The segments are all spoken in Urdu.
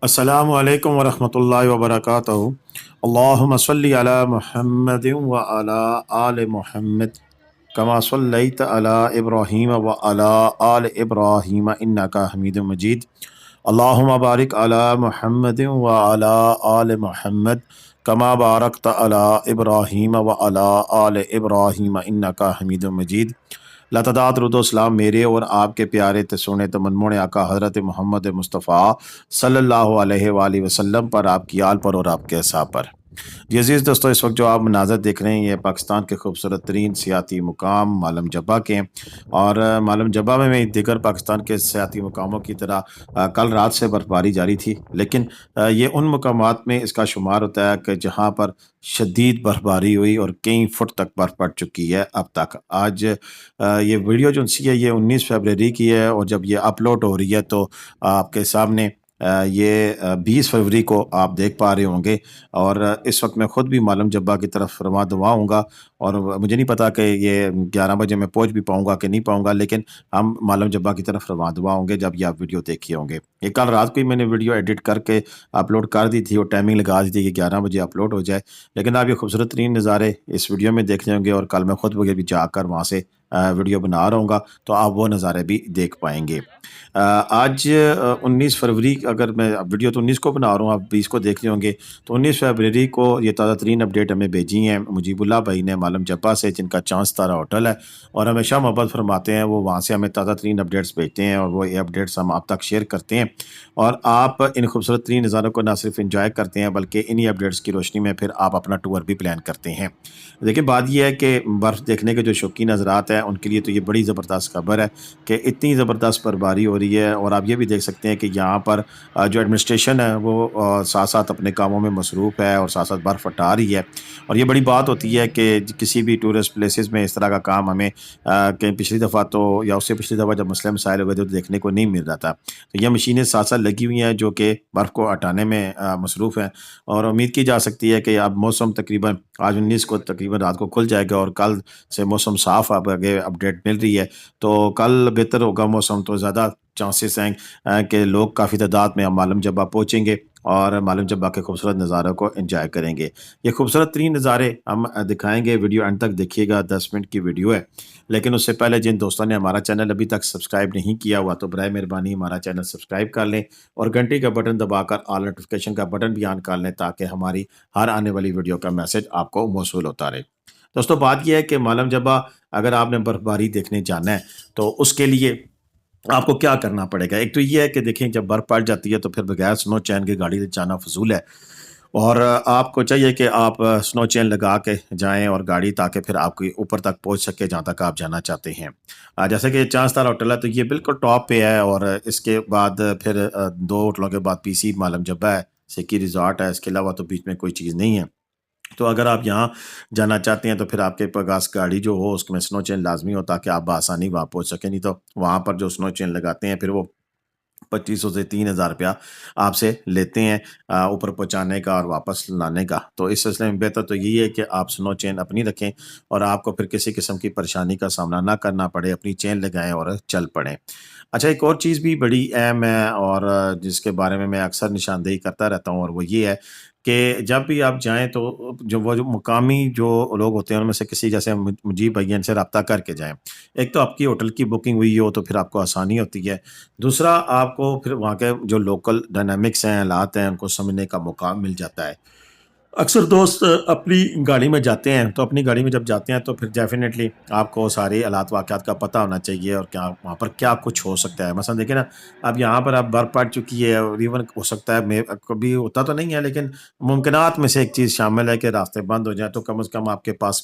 السلام علیکم ورحمۃ اللہ وبرکاتہ۔ اللہم صلی علی محمد وعلی آل محمد کما صلیت علی ابراہیم وعلی آل ابراہیم انک حمید مجید۔ اللہم بارک علی محمد وعلی آل محمد کما بارکت علی ابراہیم وعلی آل ابراہیم انک حمید مجید۔ لاتعداد درود و اسلام میرے اور آپ کے پیارے سونے تمنموڑ آقا حضرت محمد مصطفیٰ صلی اللہ علیہ وآلہ وسلم پر، آپ کی آل پر اور آپ کے اصحاب پر۔ جی عزیز دوستو، اس وقت جو آپ مناظر دیکھ رہے ہیں یہ پاکستان کے خوبصورت ترین سیاحتی مقام معلم جبہ کے ہیں، اور معلم جبہ میں دیگر پاکستان کے سیاحتی مقاموں کی طرح کل رات سے برف باری جاری تھی، لیکن یہ ان مقامات میں اس کا شمار ہوتا ہے کہ جہاں پر شدید برف باری ہوئی اور کئی فٹ تک برف پڑ چکی ہے اب تک۔ آج یہ ویڈیو جو سی ہے یہ 19 فروری کی ہے، اور جب یہ اپلوڈ ہو رہی ہے تو آپ کے سامنے یہ 20 فروری کو آپ دیکھ پا رہے ہوں گے۔ اور اس وقت میں خود بھی معلم جبہ کی طرف رواں دواں ہوں گا، اور مجھے نہیں پتا کہ یہ 11 بجے میں پہنچ بھی پاؤں گا کہ نہیں پاؤں گا، لیکن ہم معلم جبہ کی طرف رواں دواں ہوں گے جب یہ آپ ویڈیو دیکھے ہوں گے۔ یہ کل رات کو ہی میں نے ویڈیو ایڈٹ کر کے اپلوڈ کر دی تھی اور ٹائمنگ لگا دی تھی کہ 11 بجے اپلوڈ ہو جائے، لیکن آپ یہ خوبصورت ترین نظارے اس ویڈیو میں دیکھ لیں گے، اور کل میں خود بھی جا کر وہاں سے ویڈیو بنا رہا ہوں گا تو آپ وہ نظارے بھی دیکھ پائیں گے۔ آج 19 فروری، اگر میں ویڈیو تو 19 کو بنا رہا ہوں، آپ 20 کو دیکھ لیں ہوں گے، تو 19 فروری کو یہ تازہ ترین اپڈیٹ ہمیں بھیجی ہیں مجیب اللہ بھائی نے معلم جبہ سے، جن کا 4 ستارہ ہوٹل ہے، اور ہمیشہ محبت فرماتے ہیں، وہ وہاں سے ہمیں تازہ ترین اپڈیٹس بھیجتے ہیں، اور وہ یہ اپڈیٹس ہم آپ تک شیئر کرتے ہیں، اور آپ ان خوبصورت ترین نظاروں کو نہ صرف انجوائے کرتے ہیں بلکہ انہی اپڈیٹس کی روشنی میں پھر آپ اپنا ٹور بھی پلان کرتے ہیں۔ دیکھیں، بات یہ ہے کہ برف دیکھنے کے جو شوقین حضرات ہیں ان کے لیے تو یہ بڑی زبردست خبر ہے کہ اتنی زبردست برفباری ہو رہی ہے، اور آپ یہ بھی دیکھ سکتے ہیں کہ یہاں پر جو ایڈمنسٹریشن ہے وہ ساتھ ساتھ اپنے کاموں میں مصروف ہے اور ساتھ ساتھ برف ہٹا رہی ہے، اور یہ بڑی بات ہوتی ہے کہ کسی بھی ٹورسٹ پلیسز میں اس طرح کا کام ہمیں کہ پچھلی دفعہ تو یا اس سے پچھلی دفعہ جب مسئلے مسائل ہوئے تھے تو دیکھنے کو نہیں مل رہا تھا۔ تو یہ مشینیں ساتھ ساتھ لگی ہوئی ہیں جو کہ برف کو ہٹانے میں مصروف ہیں، اور امید کی جا سکتی ہے کہ اب موسم تقریباً آج 19 کو تقریباً رات کو کھل جائے گا، اور کل سے موسم صاف اب آگے اپڈیٹ مل رہی ہے تو کل بہتر ہوگا موسم، تو زیادہ چانسز ہیں کہ لوگ کافی تعداد میں معلم جبہ پہنچیں گے اور معلم جبہ کے خوبصورت نظاروں کو انجوائے کریں گے۔ یہ خوبصورت ترین نظارے ہم دکھائیں گے، ویڈیو اینڈ تک دیکھیے گا، 10 منٹ کی ویڈیو ہے، لیکن اس سے پہلے جن دوستوں نے ہمارا چینل ابھی تک سبسکرائب نہیں کیا ہوا تو برائے مہربانی ہمارا چینل سبسکرائب کر لیں، اور گھنٹی کا بٹن دبا کر آل نوٹیفیکیشن کا بٹن بھی آن کر لیں تاکہ ہماری ہر آنے والی ویڈیو کا میسج آپ کو موصول ہوتا رہے۔ دوستو، بات یہ ہے کہ معلم جبہ اگر آپ نے برف باری دیکھنے جانا ہے تو اس کے لیے آپ کو کیا کرنا پڑے گا۔ ایک تو یہ ہے کہ دیکھیں، جب برف پڑ جاتی ہے تو پھر بغیر سنو چین کے گاڑی سے جانا فضول ہے، اور آپ کو چاہیے کہ آپ سنو چین لگا کے جائیں اور گاڑی، تاکہ پھر آپ کی اوپر تک پہنچ سکے جہاں تک آپ جانا چاہتے ہیں۔ جیسے کہ 4 ستارہ ہوٹل ہے تو یہ بالکل ٹاپ پہ ہے، اور اس کے بعد پھر 2 ہوٹلوں کے بعد PC معلم جبہ ہے، سکی ریزارٹ ہے، اس کے علاوہ تو بیچ میں کوئی چیز نہیں ہے۔ تو اگر آپ یہاں جانا چاہتے ہیں تو پھر آپ کے پاس گاڑی جو ہو اس میں سنو چین لازمی ہو تاکہ آپ بآسانی وہاں پہنچ سکیں، نہیں تو وہاں پر جو سنو چین لگاتے ہیں پھر وہ 2500 سے 3000 روپیہ آپ سے لیتے ہیں اوپر پہنچانے کا اور واپس لانے کا۔ تو اس سلسلے میں بہتر تو یہی ہے کہ آپ سنو چین اپنی رکھیں اور آپ کو پھر کسی قسم کی پریشانی کا سامنا نہ کرنا پڑے، اپنی چین لگائیں اور چل پڑیں۔ اچھا، ایک اور چیز بھی بڑی اہم ہے اور جس کے بارے میں اکثر نشاندہی کرتا رہتا ہوں، اور وہ یہ ہے کہ جب بھی آپ جائیں تو جو مقامی جو لوگ ہوتے ہیں ان میں سے کسی، جیسے مجیب بھائی سے رابطہ کر کے جائیں۔ ایک تو آپ کی ہوٹل کی بکنگ ہوئی ہو تو پھر آپ کو آسانی ہوتی ہے، دوسرا آپ کو پھر وہاں کے جو لوکل ڈائنامکس ہیں، حالات ہیں، ان کو سمجھنے کا موقع مل جاتا ہے۔ اکثر دوست اپنی گاڑی میں جاتے ہیں تو اپنی گاڑی میں جب جاتے ہیں تو پھر ڈیفینیٹلی آپ کو سارے حالات واقعات کا پتہ ہونا چاہیے، اور کیا وہاں پر کیا کچھ ہو سکتا ہے۔ مثلا دیکھیں نا، اب یہاں پر اب برف پڑ چکی ہے، اور ایون ہو سکتا ہے کبھی ہوتا تو نہیں ہے لیکن ممکنات میں سے ایک چیز شامل ہے کہ راستے بند ہو جائیں، تو کم از کم آپ کے پاس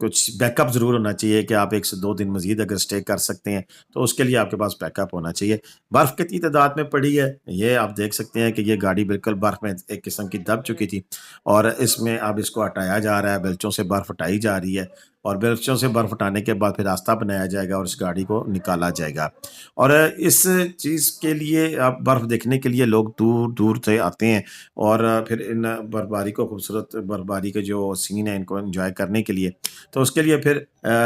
کچھ بیک اپ ضرور ہونا چاہیے کہ آپ 1 سے 2 دن مزید اگر اسٹے کر سکتے ہیں تو اس کے لیے آپ کے پاس بیک اپ ہونا چاہیے۔ برف کتنی تعداد میں پڑی ہے یہ آپ دیکھ سکتے ہیں کہ یہ گاڑی بالکل برف میں ایک قسم کی دب چکی تھی، اور اس میں اب اس کو ہٹایا جا رہا ہے، بیلچوں سے برف ہٹائی جا رہی ہے۔ اور بیلچوں سے برف ہٹانے کے بعد پھر راستہ بنایا جائے گا اور اس گاڑی کو نکالا جائے گا۔ اور اس چیز کے لیے آپ برف دیکھنے کے لیے لوگ دور دور سے آتے ہیں، اور پھر ان برف باری کو، خوبصورت برف باری کے جو سین ہیں ان کو انجوائے کرنے کے لیے، تو اس کے لیے پھر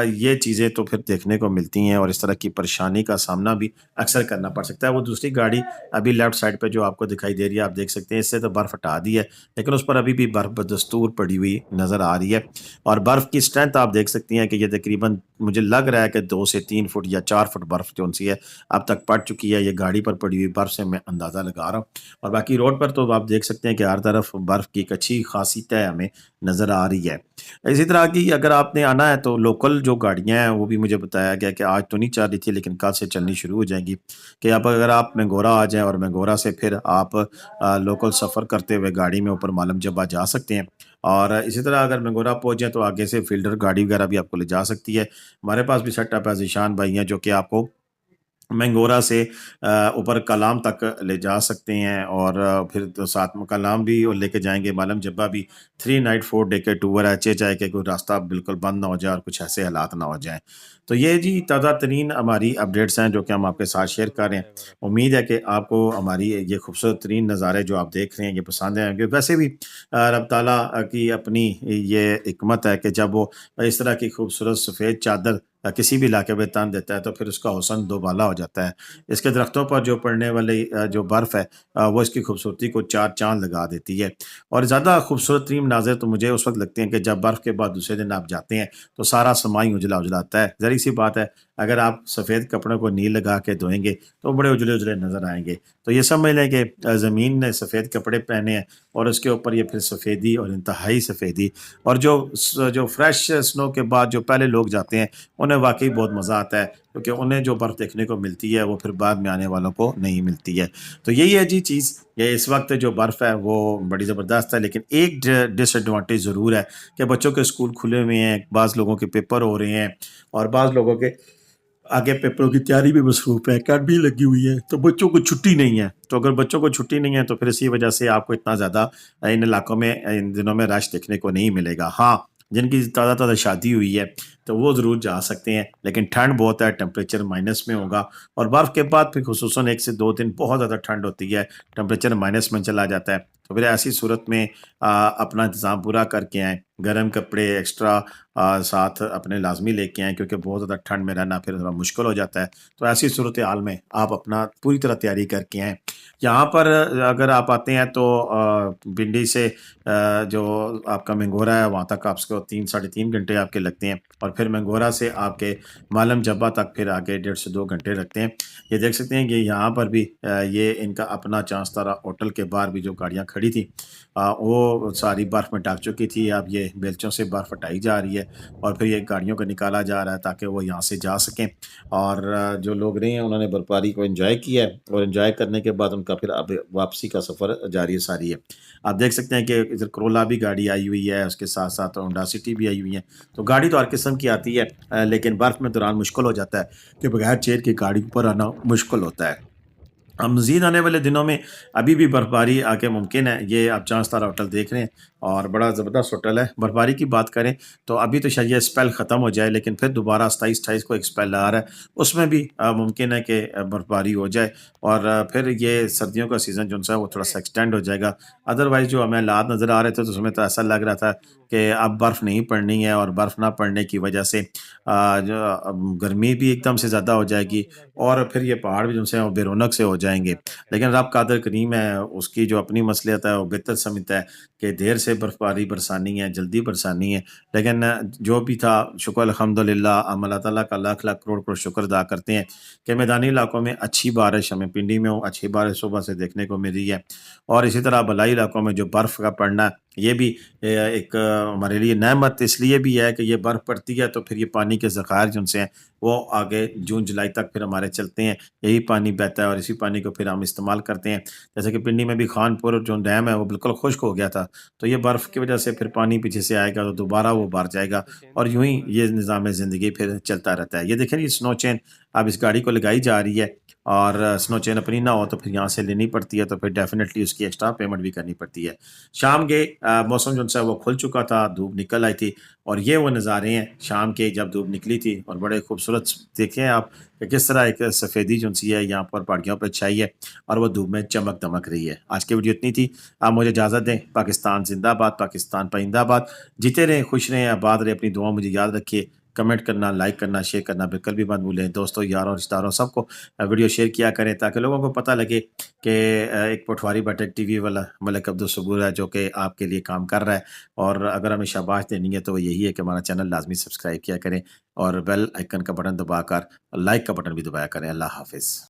یہ چیزیں تو پھر دیکھنے کو ملتی ہیں، اور اس طرح کی پریشانی کا سامنا بھی اکثر کرنا پڑ سکتا ہے۔ وہ دوسری گاڑی ابھی لیفٹ سائڈ پہ جو آپ کو دکھائی دے رہی ہے، آپ دیکھ سکتے ہیں، اس سے تو برف ہٹا دی ہے، لیکن اس پر ابھی بھی برف بدستور پڑی ہوئی نظر آ رہی ہے۔ اور برف کی اسٹرینتھ آپ دیکھ سکتی ہیں کہ یہ تقریباً مجھے لگ رہا ہے کہ 2 سے 3 فٹ یا 4 فٹ برف جو سی ہے اب تک پڑ چکی ہے۔ یہ گاڑی پر پڑی ہوئی برف سے میں اندازہ لگا رہا ہوں، اور باقی روڈ پر تو آپ دیکھ سکتے ہیں کہ ہر طرف برف کی ایک اچھی خاصی تہ ہمیں نظر آ رہی ہے۔ اسی طرح کی اگر آپ نے آنا ہے تو لوکل جو گاڑیاں ہیں وہ بھی مجھے بتایا گیا کہ آج تو نہیں چل رہی تھی لیکن کل سے چلنی شروع ہو جائیں گی، کہ اب اگر آپ مینگورہ آ جائیں اور مینگورہ سے پھر آپ لوکل سفر کرتے ہوئے گاڑی میں اوپر معلم جبہ جا سکتے ہیں۔ اور اسی طرح اگر مینگورہ پہنچ جائیں تو آگے سے فیلڈر گاڑی وغیرہ بھی آپ کو لے جا سکتی ہے۔ ہمارے پاس بھی سیٹ اپ ہے، ذیشان بھائی ہیں جو کہ آپ کو مینگورہ سے اوپر کلام تک لے جا سکتے ہیں، اور پھر تو ساتھ میں کلام بھی اور لے کے جائیں گے، معلم جبہ بھی 3 نائٹ 4 ڈے کے ٹور ہے، چاہے کہ کوئی راستہ بالکل بند نہ ہو جائے اور کچھ ایسے حالات نہ ہو جائیں۔ تو یہ جی تازہ ترین ہماری اپڈیٹس ہیں جو کہ ہم آپ کے ساتھ شیئر کر رہے ہیں۔ امید ہے کہ آپ کو ہماری یہ خوبصورت ترین نظارے جو آپ دیکھ رہے ہیں یہ پسند آئیں گے۔ ویسے بھی رب تعالیٰ کی اپنی یہ حکمت ہے کہ جب وہ اس طرح کی خوبصورت سفید چادر کسی بھی علاقے میں تان دیتا ہے تو پھر اس کا حسن دوبالا ہو جاتا ہے۔ اس کے درختوں پر جو پڑنے والی جو برف ہے وہ اس کی خوبصورتی کو 4 چاند لگا دیتی ہے۔ اور زیادہ خوبصورت ترین مناظر تو مجھے اس وقت لگتے ہیں کہ جب برف کے بعد دوسرے دن آپ جاتے ہیں تو سارا سمائی اجلا اجلا آتا ہے۔ ظاہر سی بات ہے، اگر آپ سفید کپڑوں کو نیل لگا کے دھوئیں گے تو بڑے اجلے اجلے نظر آئیں گے۔ تو یہ سمجھ لیں کہ زمین نے سفید کپڑے پہنے ہیں، اور اس کے اوپر یہ پھر سفیدی اور انتہائی سفیدی، اور جو فریش سنو کے بعد جو پہلے لوگ جاتے ہیں انہیں واقعی بہت مزہ آتا ہے، کیونکہ انہیں جو برف دیکھنے کو ملتی ہے وہ پھر بعد میں آنے والوں کو نہیں ملتی ہے۔ تو یہی ہے جی چیز، یہ اس وقت جو برف ہے وہ بڑی زبردست ہے، لیکن ایک ڈس ایڈوانٹیج ضرور ہے کہ بچوں کے اسکول کھلے ہوئے ہیں، بعض لوگوں کے پیپر ہو رہے ہیں، اور بعض لوگوں کے آگے پیپروں کی تیاری بھی مصروف ہے، کیٹ بھی لگی ہوئی ہے، تو بچوں کو چھٹی نہیں ہے۔ تو اگر بچوں کو چھٹی نہیں ہے تو پھر اسی وجہ سے آپ کو اتنا زیادہ ان علاقوں میں ان دنوں میں رش دیکھنے کو نہیں ملے گا۔ ہاں، جن کی تازہ تازہ شادی ہوئی ہے تو وہ ضرور جا سکتے ہیں، لیکن ٹھنڈ بہت ہے، ٹمپریچر مائنس میں ہوگا، اور برف کے بعد پھر خصوصاً 1 سے 2 دن بہت زیادہ ٹھنڈ ہوتی ہے، ٹمپریچر مائنس میں چلا جاتا ہے۔ تو پھر ایسی صورت میں اپنا انتظام پورا کر کے آئیں، گرم کپڑے ایکسٹرا ساتھ اپنے لازمی لے کے آئیں، کیونکہ بہت زیادہ ٹھنڈ میں رہنا پھر تھوڑا مشکل ہو جاتا ہے۔ تو ایسی صورتحال میں آپ اپنا پوری طرح تیاری کر کے آئیں۔ یہاں پر اگر آپ آتے ہیں تو پنڈی سے جو آپ کا مینگورہ ہے وہاں تک آپ کو 3 سے 3.5 گھنٹے آپ کے لگتے ہیں، اور پھر مینگورہ سے آپ کے معلم جبہ تک پھر آگے 1.5 سے 2 گھنٹے لگتے ہیں۔ یہ دیکھ سکتے ہیں کہ یہاں پر بھی یہ ان کا اپنا چانس تارا ہوٹل کے باہر بھی جو گاڑیاں کھڑی تھی وہ ساری برف میں ڈھک چکی تھی۔ اب یہ بیلچوں سے برف ہٹائی جا رہی ہے اور پھر یہ گاڑیوں کو نکالا جا رہا ہے تاکہ وہ یہاں سے جا سکیں، اور جو لوگ رہے ہیں انہوں نے برفباری کو انجوائے کیا ہے، اور انجوائے کرنے کے بعد ان کا پھر اب واپسی کا سفر جاری ساری ہے۔ آپ دیکھ سکتے ہیں کہ ادھر کرولا بھی گاڑی آئی ہوئی ہے، اس کے ساتھ ساتھ ہونڈا سٹی بھی آئی ہوئی ہے۔ تو گاڑی تو ہر قسم کی آتی ہے، لیکن برف میں دوران مشکل ہو جاتا ہے کہ بغیر چیئر کی گاڑی پر آنا مشکل ہوتا ہے۔ اب مزید آنے والے دنوں میں ابھی بھی برف باری آگے ممکن ہے۔ یہ آپ چانس تارا ہوٹل دیکھ رہے ہیں اور بڑا زبردست ہوٹل ہے۔ برف باری کی بات کریں تو ابھی تو شاید یہ اسپیل ختم ہو جائے، لیکن پھر دوبارہ 27-28 کو ایک اسپیل آ رہا ہے، اس میں بھی ممکن ہے کہ برف باری ہو جائے، اور پھر یہ سردیوں کا سیزن جو ہے وہ تھوڑا سا ایکسٹینڈ ہو جائے گا۔ ادروائز جو ہمیں حالات نظر آ رہے تھے تو اس میں تو ایسا لگ رہا تھا کہ اب برف نہیں پڑنی ہے، اور برف نہ پڑنے کی وجہ سے گرمی بھی ایک دم سے زیادہ ہو جائے گی، اور پھر یہ پہاڑ بھی جو سے وہ بے رونق سے ہو جائیں گے۔ لیکن رب قادر کریم ہے، اس کی جو اپنی مصلحت ہے وہ بہتر سمجھتا ہے کہ دیر سے برف باری برسانی ہے، جلدی برسانی ہے، لیکن جو بھی تھا شکر الحمدللہ، ہم اللہ تعالیٰ کا لاکھ لاکھ کروڑ کروڑ شکر ادا کرتے ہیں کہ میدانی علاقوں میں اچھی بارش، ہمیں پنڈی میں اچھی بارش صبح سے دیکھنے کو مل رہی ہے، اور اسی طرح بلائی علاقوں میں جو برف کا پڑنا یہ بھی ایک ہمارے لیے نعمت اس لیے بھی ہے کہ یہ برف پڑتی ہے تو پھر یہ پانی کے ذخائر جن سے ہیں وہ آگے جون جولائی تک پھر ہمارے چلتے ہیں، یہی پانی بہتا ہے اور اسی پانی کو پھر ہم استعمال کرتے ہیں۔ جیسے کہ پنڈی میں بھی خان پور جو ڈیم ہے وہ بالکل خشک ہو گیا تھا، تو یہ برف کی وجہ سے پھر پانی پیچھے سے آئے گا تو دوبارہ وہ بھر جائے گا، اور یوں ہی یہ نظام زندگی پھر چلتا رہتا ہے۔ یہ دیکھیں یہ سنو چین اب اس گاڑی کو لگائی جا رہی ہے اور سنو چین اپنی نہ ہو تو پھر یہاں سے لینی پڑتی ہے، تو پھر ڈیفینیٹلی اس کی ایکسٹرا پیمنٹ بھی کرنی پڑتی ہے۔ شام کے موسم جو ہے وہ کھل چکا تھا، دھوپ نکل آئی تھی، اور یہ وہ نظارے ہیں شام کے جب دھوپ نکلی تھی، اور بڑے خوبصورت دیکھیں آپ کہ کس طرح ایک سفیدی جو سی ہے یہاں پر پہاڑیوں پہ چھائی ہے اور وہ دھوپ میں چمک دمک رہی ہے۔ آج کی ویڈیو اتنی تھی، آپ مجھے اجازت دیں۔ پاکستان زندہ باد، پاکستان پائندہ باد، جیتے رہیں، خوش رہیں، آباد رہیں، اپنی دعا مجھے یاد رکھیے، کمنٹ کرنا، لائک کرنا، شیئر کرنا بالکل بھی مت بھولیں۔ دوستوں، یاروں، رشتہ داروں سب کو ویڈیو شیئر کیا کریں تاکہ لوگوں کو پتہ لگے کہ ایک پٹواری بٹک ٹی وی والا ملک عبدالصبور ہے جو کہ آپ کے لیے کام کر رہا ہے، اور اگر ہمیں شاباش دینی ہے تو وہ یہی ہے کہ ہمارا چینل لازمی سبسکرائب کیا کریں اور بیل آئیکن کا بٹن دبا کر لائک کا بٹن بھی دبایا کریں۔ اللہ حافظ۔